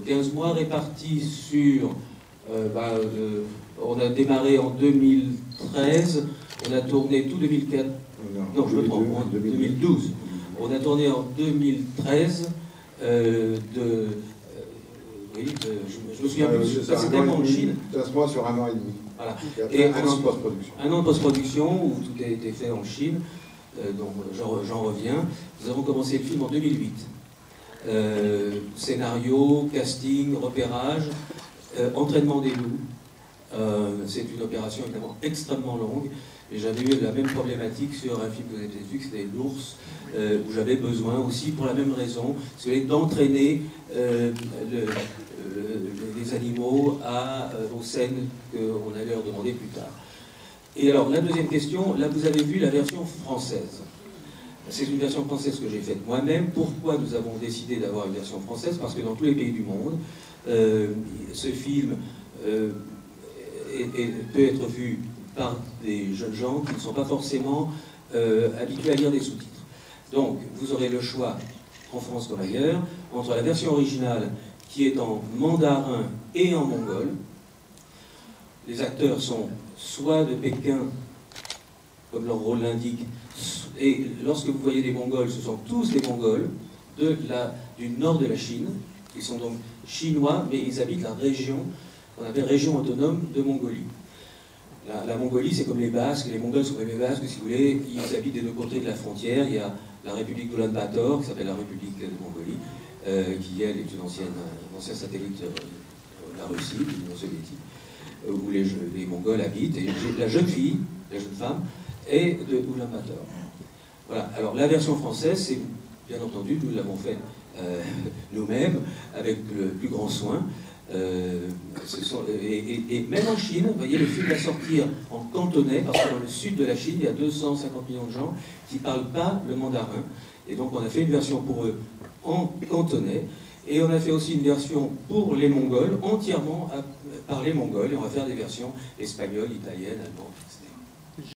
15 mois répartis sur... on a démarré en 2013, on a tourné tout 2004... Non, je me trompe, en 2012. On a tourné en 2013 oui, je me souviens plus, c'est tellement en Chine. 15 mois sur un an et demi. Voilà. Et un an de post-production. Un an de post-production où tout a été fait en Chine, donc j'en reviens. Nous avons commencé le film en 2008. Scénario, casting, repérage, entraînement des loups. C'est une opération évidemment extrêmement longue. Et j'avais eu la même problématique sur un film que vous avez peut-être vu, que c'était L'Ours, où j'avais besoin aussi, pour la même raison, d'entraîner les animaux aux scènes qu'on allait leur demander plus tard. Et alors, la deuxième question, là vous avez vu la version française. C'est une version française que j'ai faite moi-même. Pourquoi nous avons décidé d'avoir une version française? Parce que dans tous les pays du monde, ce film peut être vu par des jeunes gens qui ne sont pas forcément habitués à lire des sous-titres. Donc, vous aurez le choix, en France comme ailleurs, entre la version originale qui est en mandarin et en mongol. Les acteurs sont soit de Pékin, comme leur rôle l'indique, et lorsque vous voyez des Mongols, ce sont tous des Mongols du nord de la Chine. Ils sont donc chinois, mais ils habitent la région, qu'on appelle région autonome de Mongolie. La Mongolie, c'est comme les Basques, les Mongols sont comme les Basques, si vous voulez, ils habitent des deux côtés de la frontière. Il y a la République d'Ulan-Bator, qui s'appelle la République de Mongolie, qui elle est un ancien satellite de la Russie, de l'Union soviétique, où les Mongols habitent. Et la jeune fille, la jeune femme, est de Ulan-Bator. Voilà. Alors la version française, c'est bien entendu, nous l'avons fait nous-mêmes, avec le plus grand soin. Et même en Chine, vous voyez, le film va sortir en cantonais, parce que dans le sud de la Chine, il y a 250 millions de gens qui ne parlent pas le mandarin. Et donc on a fait une version pour eux en cantonais, et on a fait aussi une version pour les Mongols, entièrement par les Mongols, et on va faire des versions espagnoles, italiennes, allemandes, etc.